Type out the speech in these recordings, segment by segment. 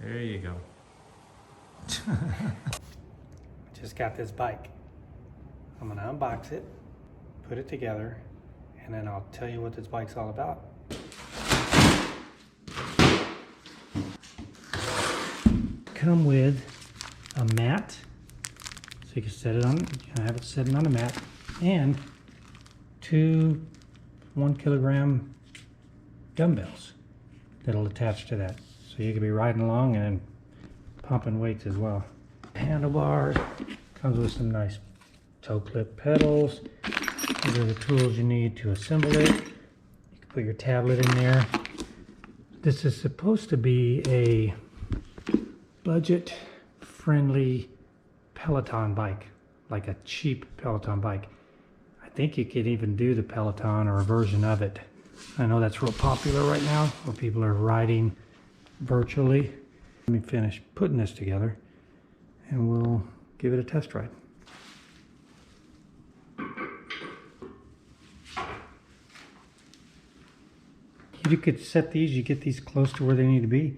There you go. Just got this bike. I'm gonna unbox it, put it together, and then I'll tell you what this bike's all about. Come with a mat, so you can set it on, have it sitting on a mat, and two 1 kilogram dumbbells that'll attach to that. So you can be riding along and pumping weights as well. Handlebars, comes with some nice toe clip pedals. These are the tools you need to assemble it. You can put your tablet in there. This is supposed to be a budget friendly Peloton bike, like a cheap Peloton bike. I think you could even do the Peloton or a version of it. I know that's real popular right now where people are riding virtually. Let me finish putting this together and we'll give it a test ride. You could set these, you get these close to where they need to be,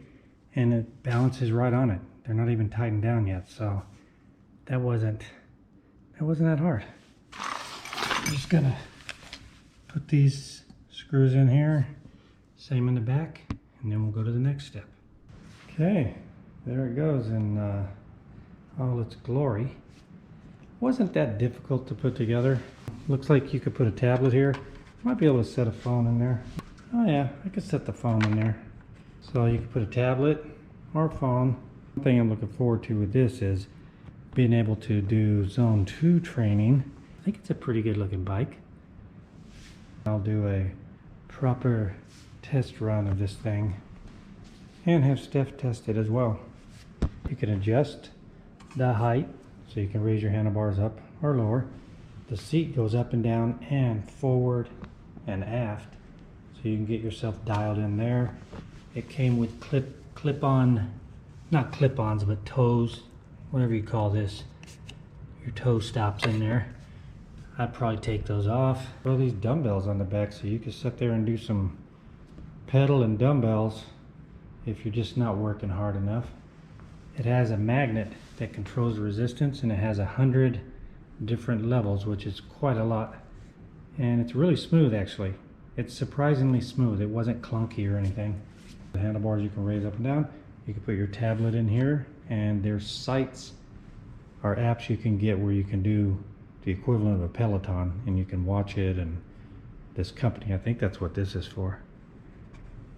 and it balances right on it. They're not even tightened down yet, so that wasn't that hard. I'm just gonna put these screws in here, same in the back, and then we'll go to the next step. Okay, there it goes in all its glory. Wasn't that difficult to put together. Looks like you could put a tablet here. Might be able to set a phone in there. Oh yeah, I could set the phone in there. So you could put a tablet or a phone. One thing I'm looking forward to with this is being able to do zone 2 training. I think it's a pretty good looking bike. I'll do a proper test run of this thing and have Steph test it as well. You can adjust the height so you can raise your handlebars up or lower. The seat goes up and down and forward and aft, so you can get yourself dialed in there. It came with clip-on, not clip-ons, but toes, whatever you call this. Your toe stops in there. I'd probably take those off. Throw these dumbbells on the back so you can sit there and do some pedal and dumbbells if you're just not working hard enough. It has a magnet that controls the resistance, and it has 100 different levels, which is quite a lot. And it's really smooth actually. It's surprisingly smooth. It wasn't clunky or anything. The handlebars you can raise up and down. You can put your tablet in here, and there's sites or apps you can get where you can do the equivalent of a Peloton, and you can watch it. And this company, I think that's what this is for.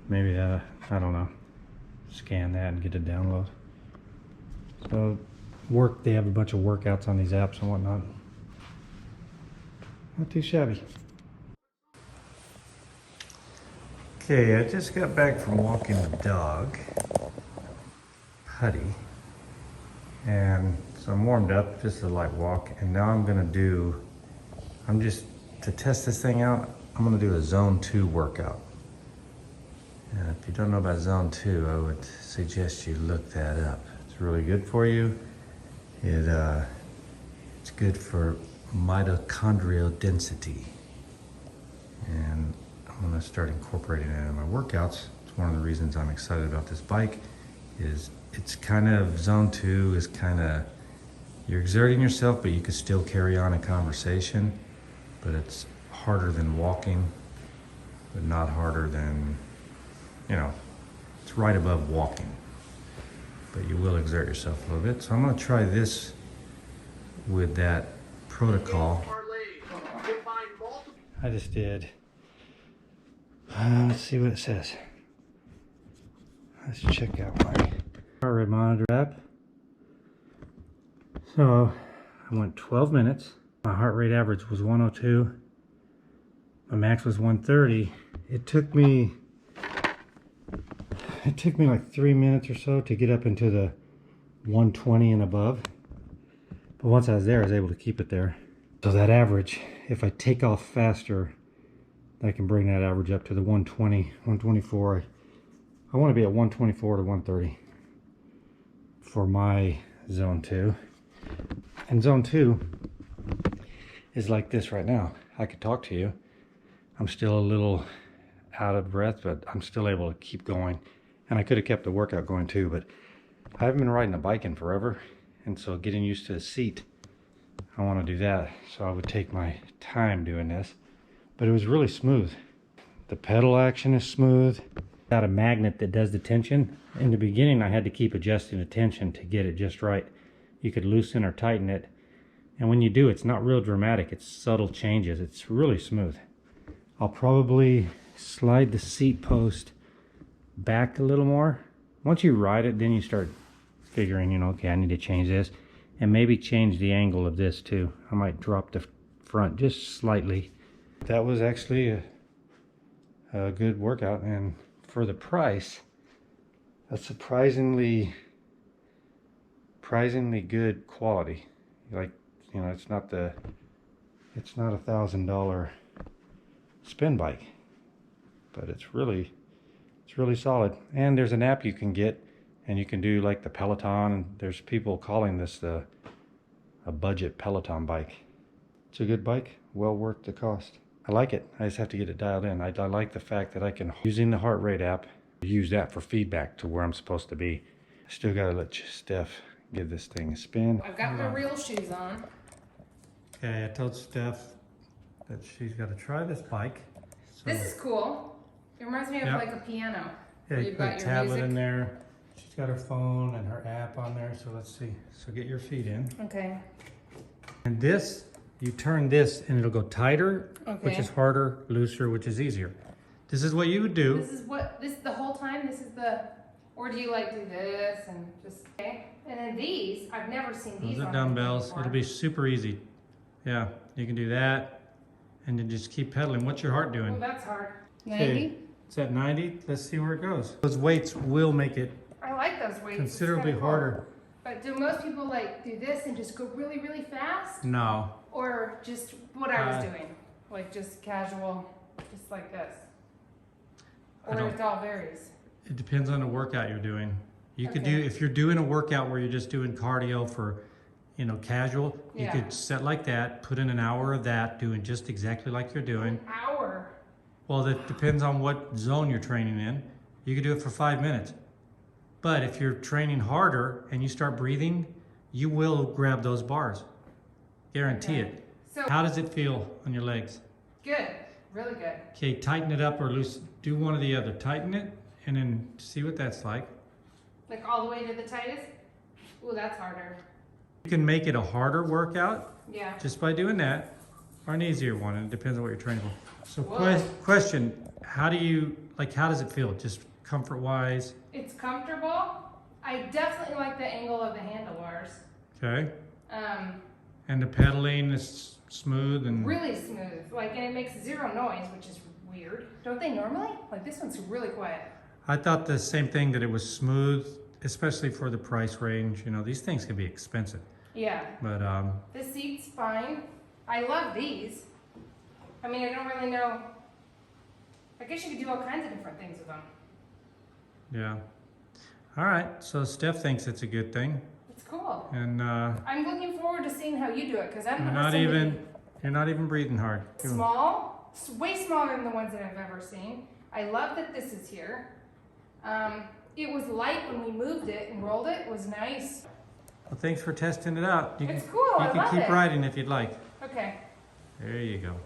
Maybe I don't know. Scan that and get a download. So they have a bunch of workouts on these apps and whatnot. Not too shabby. Okay, I just got back from walking the dog, Putty, and so I'm warmed up, just a light walk, and now to test this thing out, I'm gonna do a zone 2 workout. And if you don't know about zone 2, I would suggest you look that up. It's really good for you. It's good for mitochondrial density. And I'm gonna start incorporating it in my workouts. It's one of the reasons I'm excited about this bike. Is it's kind of zone 2 is kind of, you're exerting yourself, but you can still carry on a conversation. But it's harder than walking, but not harder than, it's right above walking. But you will exert yourself a little bit. So I'm gonna try this with that protocol. I just did. Let's see what it says. Let's check out my heart rate monitor app. So I went 12 minutes. My heart rate average was 102. My max was 130. It took me like 3 minutes or so to get up into the 120 and above. But once I was there, I was able to keep it there. So that average, if I take off faster, I can bring that average up to the 120, 124. I want to be at 124 to 130 for my zone 2. And zone 2 is like this right now. I could talk to you. I'm still a little out of breath, but I'm still able to keep going. And I could have kept the workout going too, but I haven't been riding a bike in forever, and so getting used to the seat, I want to do that. So I would take my time doing this, but it was really smooth. The pedal action is smooth. Got a magnet that does the tension. In the beginning, I had to keep adjusting the tension to get it just right. You could loosen or tighten it, and when you do, it's not real dramatic. It's subtle changes. It's really smooth. I'll probably slide the seat post back a little more. Once you ride it, then you start figuring, you know, okay, I need to change this, and maybe change the angle of this too. I might drop the front just slightly. That was actually a good workout, and for the price, a surprisingly good quality. Like, you know, it's not a $1,000 spin bike, but it's really solid. And there's an app you can get, and you can do like the Peloton, and there's people calling this a budget Peloton bike. It's a good bike, well worth the cost. I like it. I just have to get it dialed in. I like the fact that I can, using the heart rate app, use that for feedback to where I'm supposed to be. I still gotta let Steph give this thing a spin. I've got my real shoes on. Okay, I told Steph that she's got to try this bike. So, This is cool. It reminds me of like a piano. yeah, where you you've put a got your tablet music. in there. She's got her phone and her app on there. So let's see. So get your feet in. Okay. And this, you turn this and it'll go tighter, which Okay. is harder, looser, which is easier. This is what you would do. This the whole time, this is the, or do you like do this and just, okay? And then these, I've never seen these Those are on dumbbells. before. It'll be super easy. Yeah, you can do that. And then just keep pedaling. What's your heart doing? Oh, that's hard. Okay, 90? it's at 90. Let's see where it goes. Those weights will make it I like those weights. It's considerably kinda cool. harder. But do most people like do this and just go really, really fast? No. Or just what I was doing? Like just casual, just like this? I Or don't- it all varies? It depends on the workout you're doing. You could Okay. do, if you're doing a workout where you're just doing cardio for, you know, casual, you Yeah. could set like that, put in an hour of that, doing just exactly like you're doing. An hour? Well, that depends on what zone you're training in. You could do it for 5 minutes. But if you're training harder and you start breathing, you will grab those bars. Guarantee Okay. it. So, How does it feel on your legs? good, really good. Okay, tighten it up or loose. Do one or the other. Tighten it and then see what that's like. Like all the way to the tightest? Ooh, that's harder. You can make it a harder workout Yeah. just by doing that, or an easier one. It depends on what you're training for. So Whoa. question, how does it feel? Just comfort wise? It's comfortable. I definitely like the angle of the handlebars. Okay. Um, And the pedaling is smooth and really smooth. Like, and it makes zero noise, which is weird. Don't they normally? Like this one's really quiet. I thought the same thing, that it was smooth, especially for the price range. You know, these things can be expensive, Yeah. but The seat's fine. I love these. I mean, I don't really know. I guess you could do all kinds of different things with them. yeah. All right, so Steph thinks it's a good thing, It's cool. and I'm looking forward to seeing how you do it because I'm you're not not even breathing hard. small. It's way smaller than the ones that I've ever seen. I love that this is here. It was light when we moved it and rolled it. It was nice. Well, thanks for testing it out. You It's can, cool. You I can love keep it. riding if you'd like. Okay. There you go.